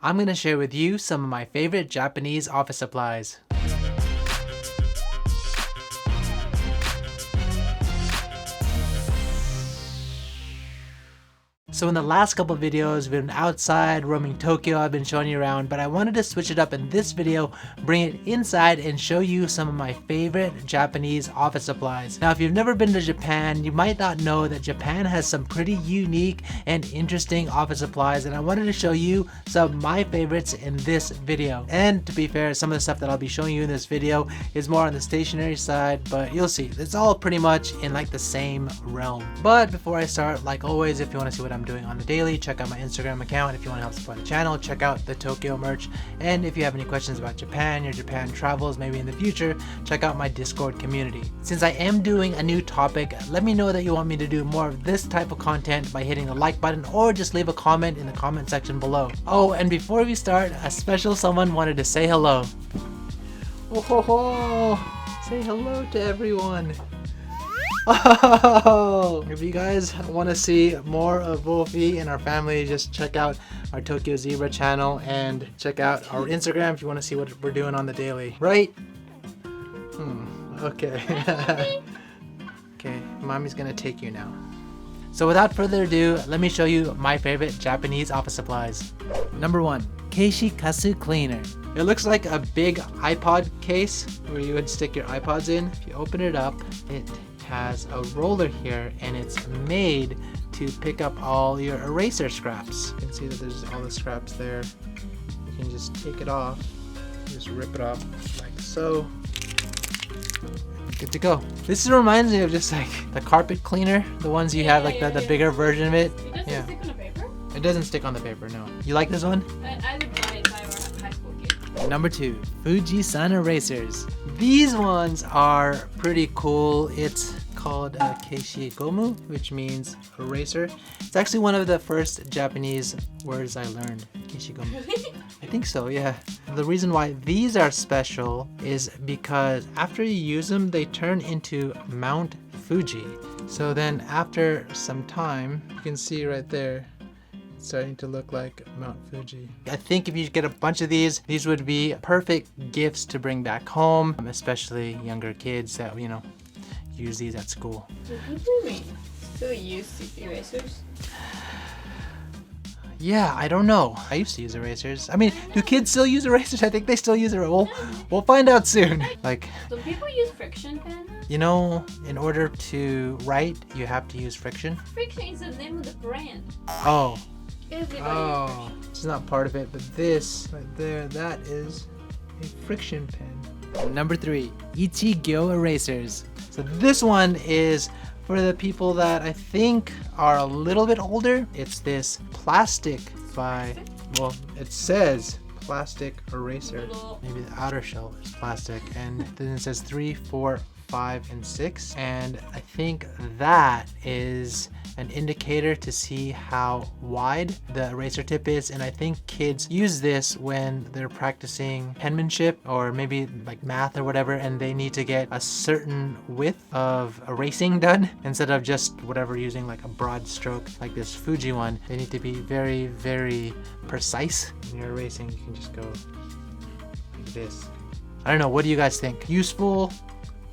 I'm going to share with you some of my favorite Japanese office supplies. So in the last couple videos, we've been outside roaming Tokyo, I've been showing you around, but I wanted to switch it up in this video, bring it inside and show you some of my favorite Japanese office supplies. Now if you've never been to Japan, you might not know that Japan has some pretty unique and interesting office supplies, and I wanted to show you some of my favorites in this video. And to be fair, some of the stuff that I'll be showing you in this video is more on the stationery side, but you'll see, it's all pretty much in like the same realm. But before I start, like always, if you want to see what I'm doing on the daily, check out my Instagram account. If you want to help support the channel, check out the Tokyo merch. And if you have any questions about Japan, your Japan travels, maybe in the future, check out my Discord community. Since I am doing a new topic, let me know that you want me to do more of this type of content by hitting the like button or just leave a comment in the comment section below. Oh, and before we start, a special someone wanted to say hello. Oh ho ho! Say hello to everyone. Oh, if you guys want to see more of Wolfie and our family, just check out our Tokyo Zebra channel and check out our Instagram if you want to see what we're doing on the daily, right? Okay. Okay, mommy's gonna take you now. So without further ado, let me show you my favorite Japanese office supplies. Number 1, Keshikasu Cleaner. It looks like a big iPod case where you would stick your iPods in. If you open it up, it has a roller here and it's made to pick up all your eraser scraps. You can see that there's all the scraps there. You can just take it off, just rip it off like so. Good to go. This reminds me of just like the carpet cleaner, the ones you have like the bigger version of it. It doesn't stick on the paper? It doesn't stick on the paper, no. You like this one? I would buy it if I were a high school kid. Number 2, Fujisan Erasers. These ones are pretty cool. It's called Keshigomu, which means eraser. It's actually one of the first Japanese words I learned. Keshigomu. Really? I think so, yeah. The reason why these are special is because after you use them, they turn into Mount Fuji. So then after some time, you can see right there, it's starting to look like Mount Fuji. I think if you get a bunch of these would be perfect gifts to bring back home, especially younger kids that, you know, use these at school. Do people still use erasers? Yeah, I don't know. I used to use erasers. I mean, do kids still use erasers? I think they still use it. We'll find out soon. Like, do people use friction pen? You know, in order to write, you have to use friction. Friction is the name of the brand. Oh. Everybody Oh, it's not part of it, but this right there, that is a friction pen. Number 3, Ichigyo Erasers. So this one is for the people that I think are a little bit older. It's this plastic well, it says plastic eraser. Maybe the outer shell is plastic, and then it says 3, 4, 5, and 6. And I think that is an indicator to see how wide the eraser tip is, and I think kids use this when they're practicing penmanship or maybe like math or whatever, and they need to get a certain width of erasing done instead of just whatever using like a broad stroke like this Fuji one. They need to be very, very precise. When you're erasing, you can just go like this. I don't know, what do you guys think? Useful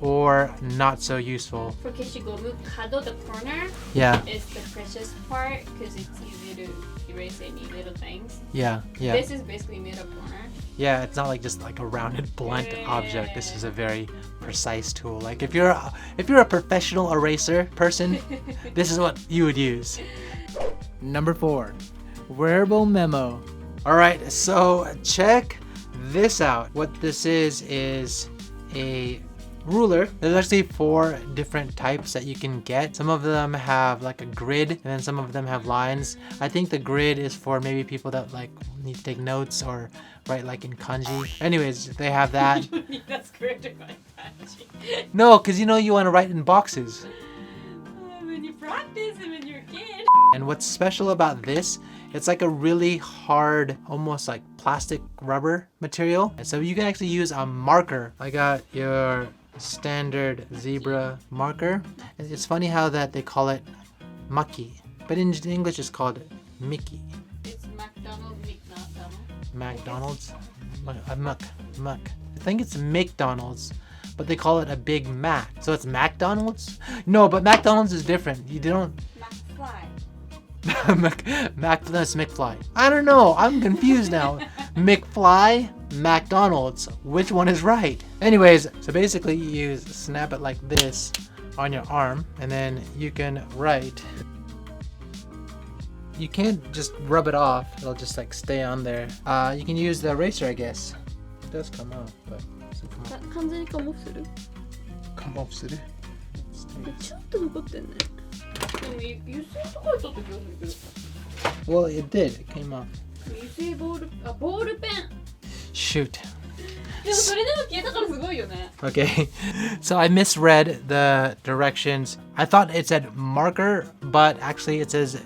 or not so useful? For Keshigomu, kado, the corner, Yeah. is the precious part because it's easy to erase any little things. Yeah. This is basically made of corner. Yeah, it's not like just like a rounded blunt object. This is a very precise tool. Like if you're a professional eraser person, this is what you would use. Number 4, Wearable Memo. All right, so check this out. What this is a ruler. There's actually 4 different types that you can get. Some of them have like a grid, and then some of them have lines. I think the grid is for maybe people that like need to take notes or write like in kanji. Anyways, they have that. That's great to write kanji. No, because you know you want to write in boxes. When you practice and when you're a kid. And what's special about this, it's like a really hard, almost like plastic rubber material. And so you can actually use a marker. I got your standard zebra marker. And it's funny how that they call it maki, but in English it's called Mickey. It's McDonald, McDonald. McDonald's? Muck. I think it's McDonald's, but they call it a Big Mac. So it's McDonald's? No, but McDonald's is different. You don't... That's McFly. I don't know. I'm confused now. McFly, McDonald's. Which one is right? Anyways, so basically you snap it like this on your arm, and then you can write. You can't just rub it off. It'll just like stay on there. You can use the eraser, I guess. It does come off, but does it come off? 完全にcome off する? Come off する? ちょっと残ってんね。でも油性とかちょっと気がするけど。 Well, it did. It came off. 油性ボールペン。 Shoot. でもそれでも消えたからすごいよね。 Okay, so I misread the directions. I thought it said marker, but actually it says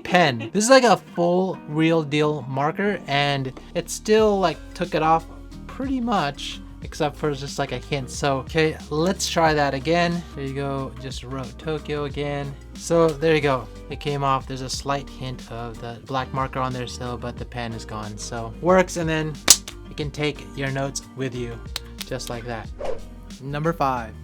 pen. This is like a full real deal marker, and it still like took it off pretty much, except for just like a hint. So, okay, let's try that again. There you go, just wrote Tokyo again. So there you go, it came off. There's a slight hint of the black marker on there still, but the pen is gone. So works, and then you can take your notes with you, just like that. Number 5,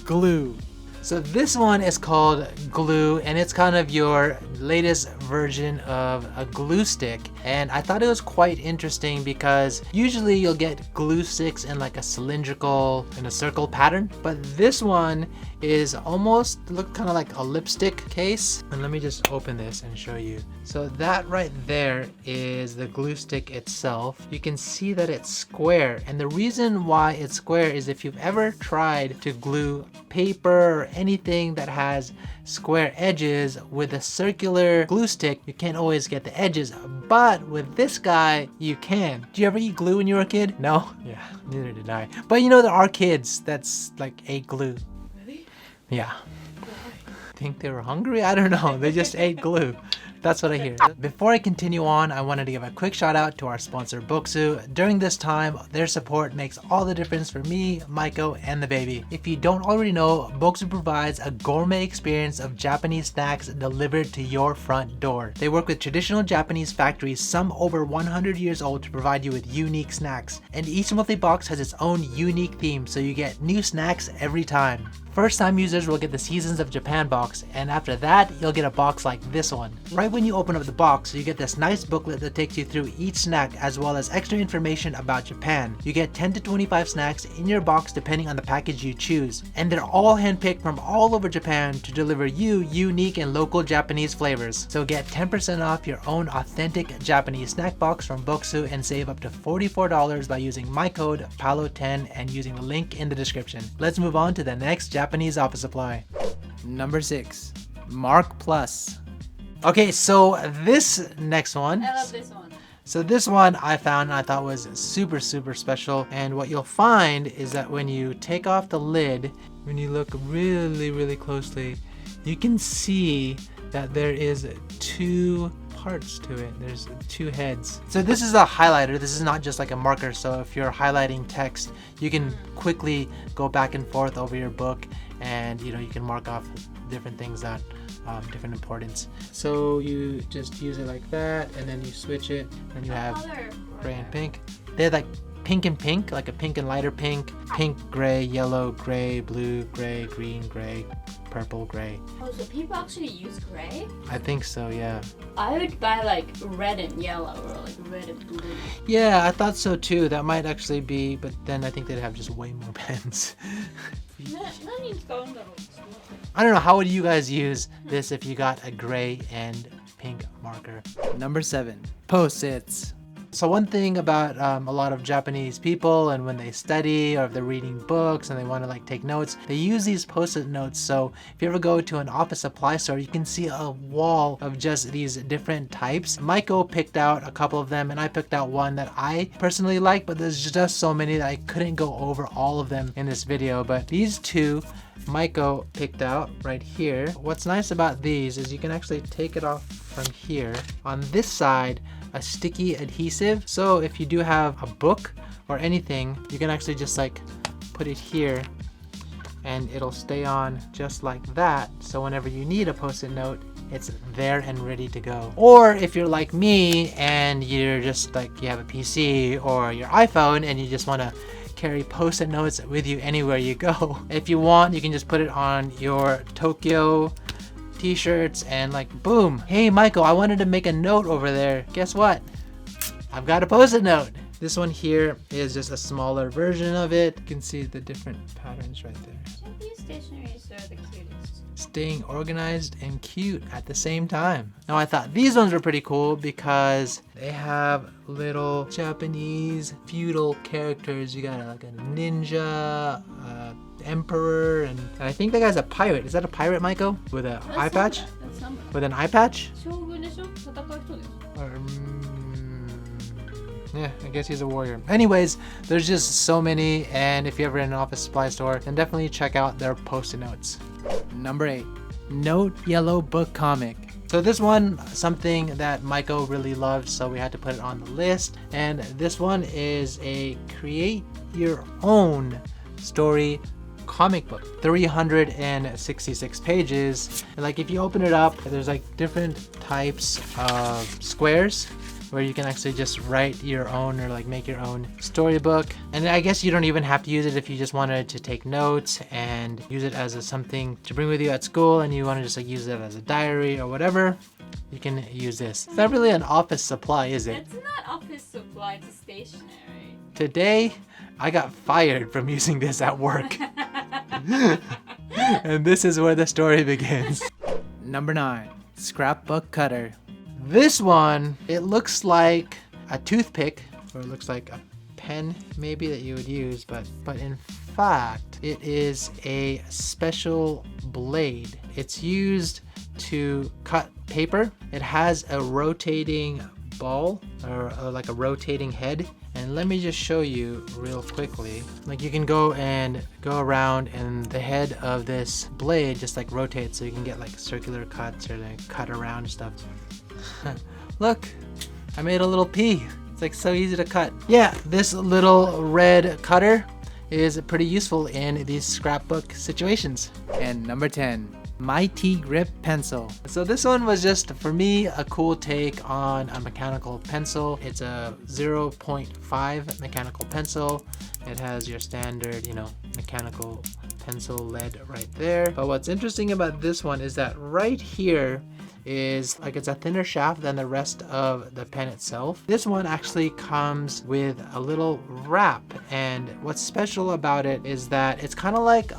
glue. So this one is called Gloo, and it's kind of your latest version of a glue stick. And I thought it was quite interesting because usually you'll get glue sticks in like a cylindrical, in a circle pattern. But this one is almost look kind of like a lipstick case. And let me just open this and show you. So that right there is the glue stick itself. You can see that it's square. And the reason why it's square is if you've ever tried to glue paper or anything that has square edges with a circular glue stick, you can't always get the edges, but with this guy you can. Did you ever eat glue when you were a kid? No? Yeah, neither did I. But you know, there are kids that's like ate glue. Really? Yeah. Think they were hungry? I don't know, they just ate glue. That's what I hear. Before I continue on, I wanted to give a quick shout out to our sponsor Booksu. During this time, their support makes all the difference for me, Maiko, and the baby. If you don't already know, Booksu provides a gourmet experience of Japanese snacks delivered to your front door. They work with traditional Japanese factories, some over 100 years old, to provide you with unique snacks. And each monthly box has its own unique theme, so you get new snacks every time. First time users will get the Seasons of Japan box, and after that, you'll get a box like this one. Right when you open up the box, you get this nice booklet that takes you through each snack as well as extra information about Japan. You get 10 to 25 snacks in your box depending on the package you choose, and they're all handpicked from all over Japan to deliver you unique and local Japanese flavors. So get 10% off your own authentic Japanese snack box from Booksu and save up to $44 by using my code PAOLO10 and using the link in the description. Let's move on to the next Japanese office supply. Number 6, Mark Plus. Okay, so this next one. I love this one. So this one I found and I thought was super special, and what you'll find is that when you take off the lid, when you look really closely, you can see that there is 2 parts to it. There's 2 heads. So this is a highlighter. This is not just like a marker, so if you're highlighting text, you can quickly go back and forth over your book, and you can mark off different things that different importance. So you just use it like that, and then you switch it, and you have gray and pink. They're like pink and pink, like a pink and lighter pink, gray, yellow, gray, blue, gray, green, gray, purple, gray. Oh, so people actually use gray? I think so, yeah. I would buy like red and yellow or like red and blue. Yeah, I thought so too. That might actually be, but then I think they'd have just way more pens. I don't know, how would you guys use this if you got a gray and pink marker? Number 7, Post-its. So one thing about a lot of Japanese people, and when they study or if they're reading books and they want to like take notes, they use these post-it notes. So if you ever go to an office supply store, you can see a wall of just these different types. Maiko picked out a couple of them, and I picked out one that I personally like, but there's just so many that I couldn't go over all of them in this video. But these 2 Maiko picked out right here. What's nice about these is you can actually take it off from here. On this side, a sticky adhesive, so if you do have a book or anything, you can actually just like put it here and it'll stay on just like that, so whenever you need a post-it note, it's there and ready to go. Or if you're like me and you're just like, you have a PC or your iPhone and you just want to carry post-it notes with you anywhere you go. If you want, you can just put it on your Tokyo t-shirts and like, boom. Hey Michael, I wanted to make a note over there. Guess what? I've got a post-it note. This one here is just a smaller version of it. You can see the different patterns right there. Japanese stationeries are the cutest. Staying organized and cute at the same time. Now I thought these ones were pretty cool because they have little Japanese feudal characters. You got like a ninja, emperor, and I think that guy's a pirate. Is that a pirate, Maiko? With an eye patch? That's samurai. With an eye patch? 将軍でしょ？戦う人でしょ？ Or, yeah, I guess he's a warrior. Anyways, there's just so many, and if you're ever in an office supply store, then definitely check out their post-it notes. Number 8, Note Yellowbook comic. So this one, something that Maiko really loved, so we had to put it on the list. And this one is a create your own story comic book, 366 pages. And like if you open it up, there's like different types of squares where you can actually just write your own or like make your own storybook. And I guess you don't even have to use it if you just wanted to take notes and use it as something to bring with you at school, and you want to just like use it as a diary or whatever. You can use this. It's not really an office supply, is it? It's not office supply, it's stationery. Today, I got fired from using this at work. And this is where the story begins. Number 9, Scrapbook Cutter. This one, it looks like a toothpick, or it looks like a pen maybe that you would use, but in fact, it is a special blade. It's used to cut paper. It has a rotating ball or like a rotating head. And let me just show you real quickly. Like you can go around and the head of this blade just like rotates, so you can get like circular cuts or like cut around stuff. Look, I made a little P. It's like so easy to cut. Yeah, this little red cutter is pretty useful in these scrapbook situations. And number 10, Mytee Grip pencil. So this one was just, for me, a cool take on a mechanical pencil. It's a 0.5 mechanical pencil. It has your standard, mechanical pencil lead right there. But what's interesting about this one is that right here is like it's a thinner shaft than the rest of the pen itself. This one actually comes with a little wrap, and what's special about it is that it's kind of like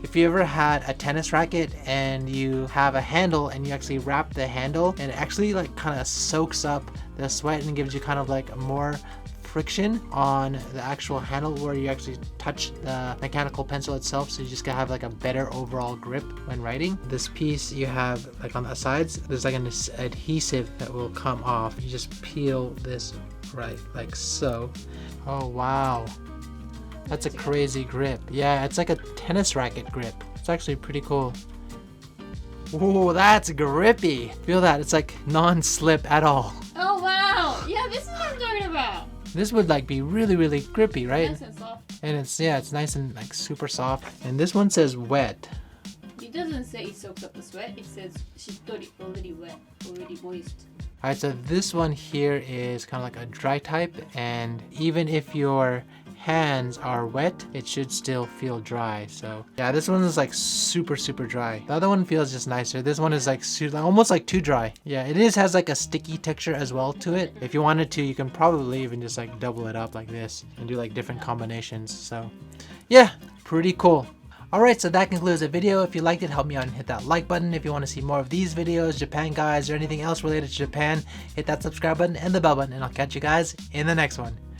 if you ever had a tennis racket and you have a handle and you actually wrap the handle, and it actually like kind of soaks up the sweat and gives you kind of like more friction on the actual handle where you actually touch the mechanical pencil itself, so you just gotta have like a better overall grip when writing. This piece you have like on the sides, there's like an adhesive that will come off. You just peel this right like so. Oh wow, that's a crazy grip. Yeah, it's like a tennis racket grip. It's actually pretty cool. Ooh, that's grippy. Feel that? It's like non-slip at all. Oh wow! Yeah, this is what I'm talking about. This would like be really, really grippy, right? Nice and soft. And it's nice and like super soft. And this one says wet. It doesn't say it soaks up the sweat. It says shittori, already wet, already moist. Alright, so this one here is kind of like a dry type, and even if your hands are wet, it should still feel dry. So yeah, this one is like super, super dry. The other one feels just nicer. This one is like almost like too dry. Yeah, has like a sticky texture as well to it. If you wanted to, you can probably even just like double it up like this and do like different combinations. So yeah, pretty cool. Alright, so that concludes the video. If you liked it, help me out and hit that like button. If you want to see more of these videos, Japan guides, or anything else related to Japan, hit that subscribe button and the bell button, and I'll catch you guys in the next one.